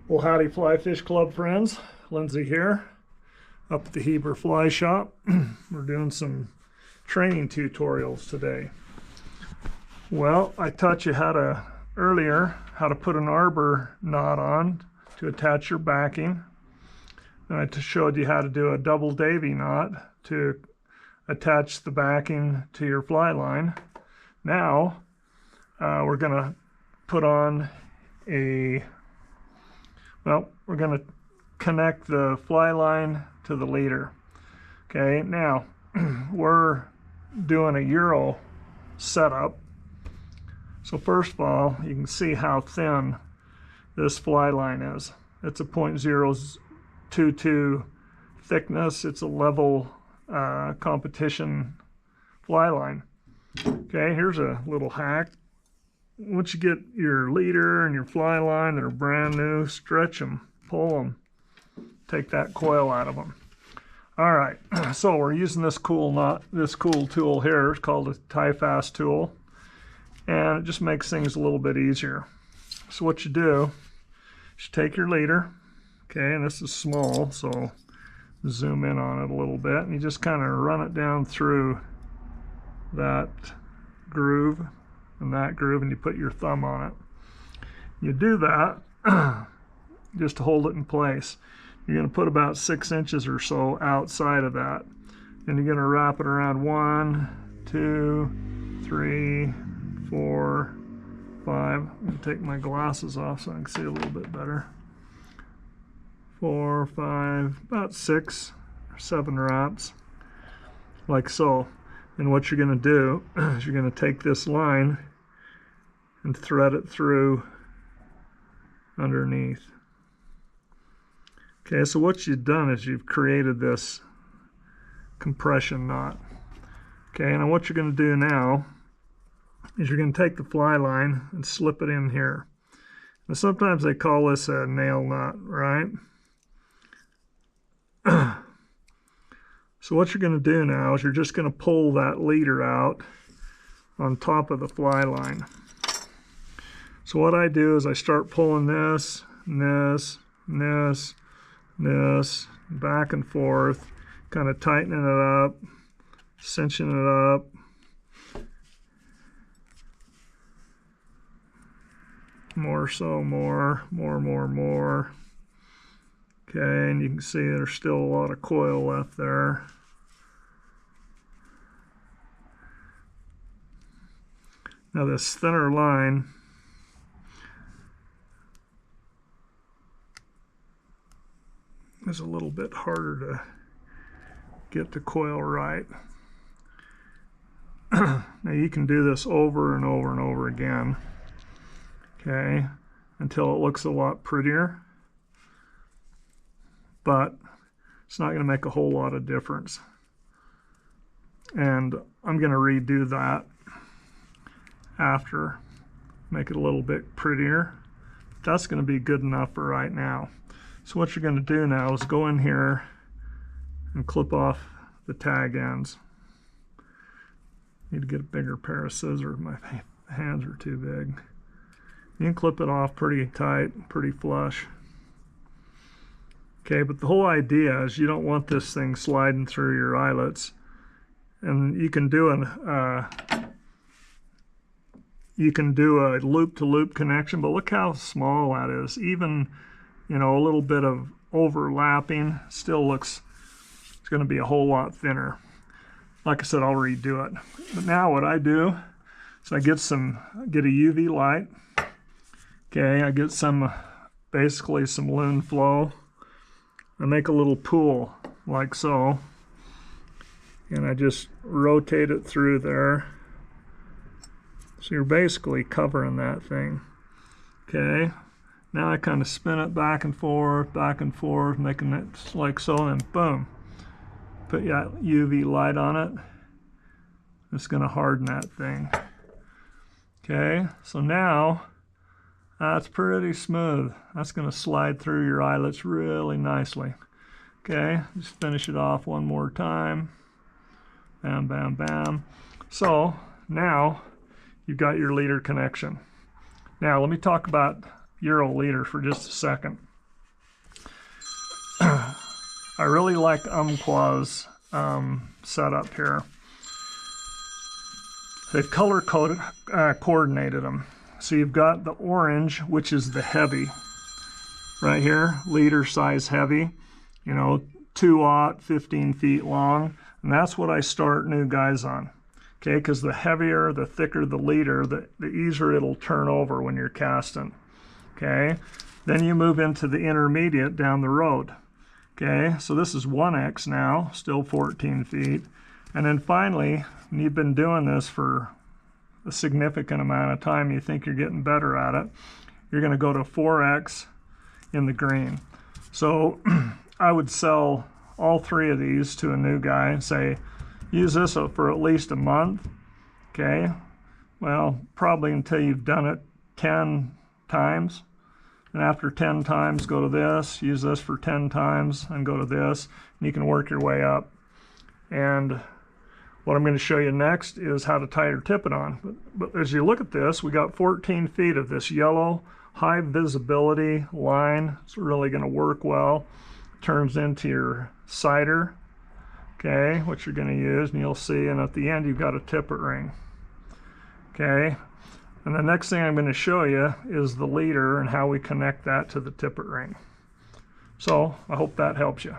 Well, howdy Fly Fish Club friends. Lindsay here, up at the Heber Fly Shop. We're doing some training tutorials today. Well, I taught you earlier how to put an arbor knot on to attach your backing. And I showed you how to do a double davy knot to attach the backing to your fly line. Now, we're gonna put on we're going to connect the fly line to the leader. Okay, now we're doing a Euro setup. So first of all, you can see how thin this fly line is. It's a 0.022 thickness. It's a level competition fly line. Okay, here's a little hack. Once you get your leader and your fly line that are brand new, stretch them, pull them, take that coil out of them. All right, so we're using this cool tool here. It's called a tie fast tool, and it just makes things a little bit easier. So what you do is you take your leader, okay, and this is small, so zoom in on it a little bit, and you just kind of run it down through that groove and that groove, and you put your thumb on it. You do that just to hold it in place. You're going to put about 6 inches or so outside of that, and you're going to wrap it around 1, 2, 3, 4, 5. I'm going to take my glasses off so I can see a little bit better. 4, 5, about 6 or 7 wraps, like so. And what you're going to do is you're going to take this line and thread it through underneath. Okay, so what you've done is you've created this compression knot. Okay, and what you're going to do now is you're going to take the fly line and slip it in here. And sometimes they call this a nail knot, right? So what you're going to do now is you're just going to pull that leader out on top of the fly line. So what I do is I start pulling this, and this, and this, and this, back and forth, kind of tightening it up, cinching it up. More so, more. Okay, and you can see there's still a lot of coil left there. Now this thinner line is a little bit harder to get the coil right. Now you can do this over and over and over again, okay, until it looks a lot prettier, but it's not going to make a whole lot of difference. And I'm going to redo that after, make it a little bit prettier. That's going to be good enough for right now. So what you're going to do now is go in here and clip off the tag ends. Need to get a bigger pair of scissors. My hands are too big. You can clip it off pretty tight, pretty flush. Okay, but the whole idea is you don't want this thing sliding through your eyelets. And you can do a loop-to-loop connection, but look how small that is. Even, you know, a little bit of overlapping still looks, it's going to be a whole lot thinner. Like I said, I'll redo it. But now what I do is I get a UV light. Okay, I get basically some loon flow. I make a little pool like so, and I just rotate it through there. So you're basically covering that thing. Okay, now I kind of spin it back and forth, making it like so, and then boom, put that UV light on it. It's going to harden that thing. Okay, so now that's pretty smooth. That's going to slide through your eyelets really nicely. Okay, just finish it off one more time. Bam, bam, bam. So now you've got your leader connection. Now let me talk about Euro leader for just a second. I really like Umpqua's setup here. They've color coded, coordinated them. So you've got the orange, which is the heavy, right here, leader size heavy, you know, 2/0, 15 feet long, and that's what I start new guys on. Okay, because the heavier, the thicker the leader, the easier it'll turn over when you're casting. Okay, then you move into the intermediate down the road. Okay, so this is 1X now, still 14 feet. And then finally, when you've been doing this for a significant amount of time, you think you're getting better at it, you're going to go to 4X in the green. So I would sell all 3 of these to a new guy and say, use this for at least a month. Okay, well, probably until you've done it 10 times. And after 10 times, go to this, use this for 10 times, and go to this, and you can work your way up. And what I'm going to show you next is how to tie your tippet on. But as you look at this, we got 14 feet of this yellow, high visibility line. It's really going to work well. Turns into your cider, okay, what you're going to use, and you'll see, and at the end you've got a tippet ring. Okay, and the next thing I'm going to show you is the leader and how we connect that to the tippet ring. So I hope that helps you.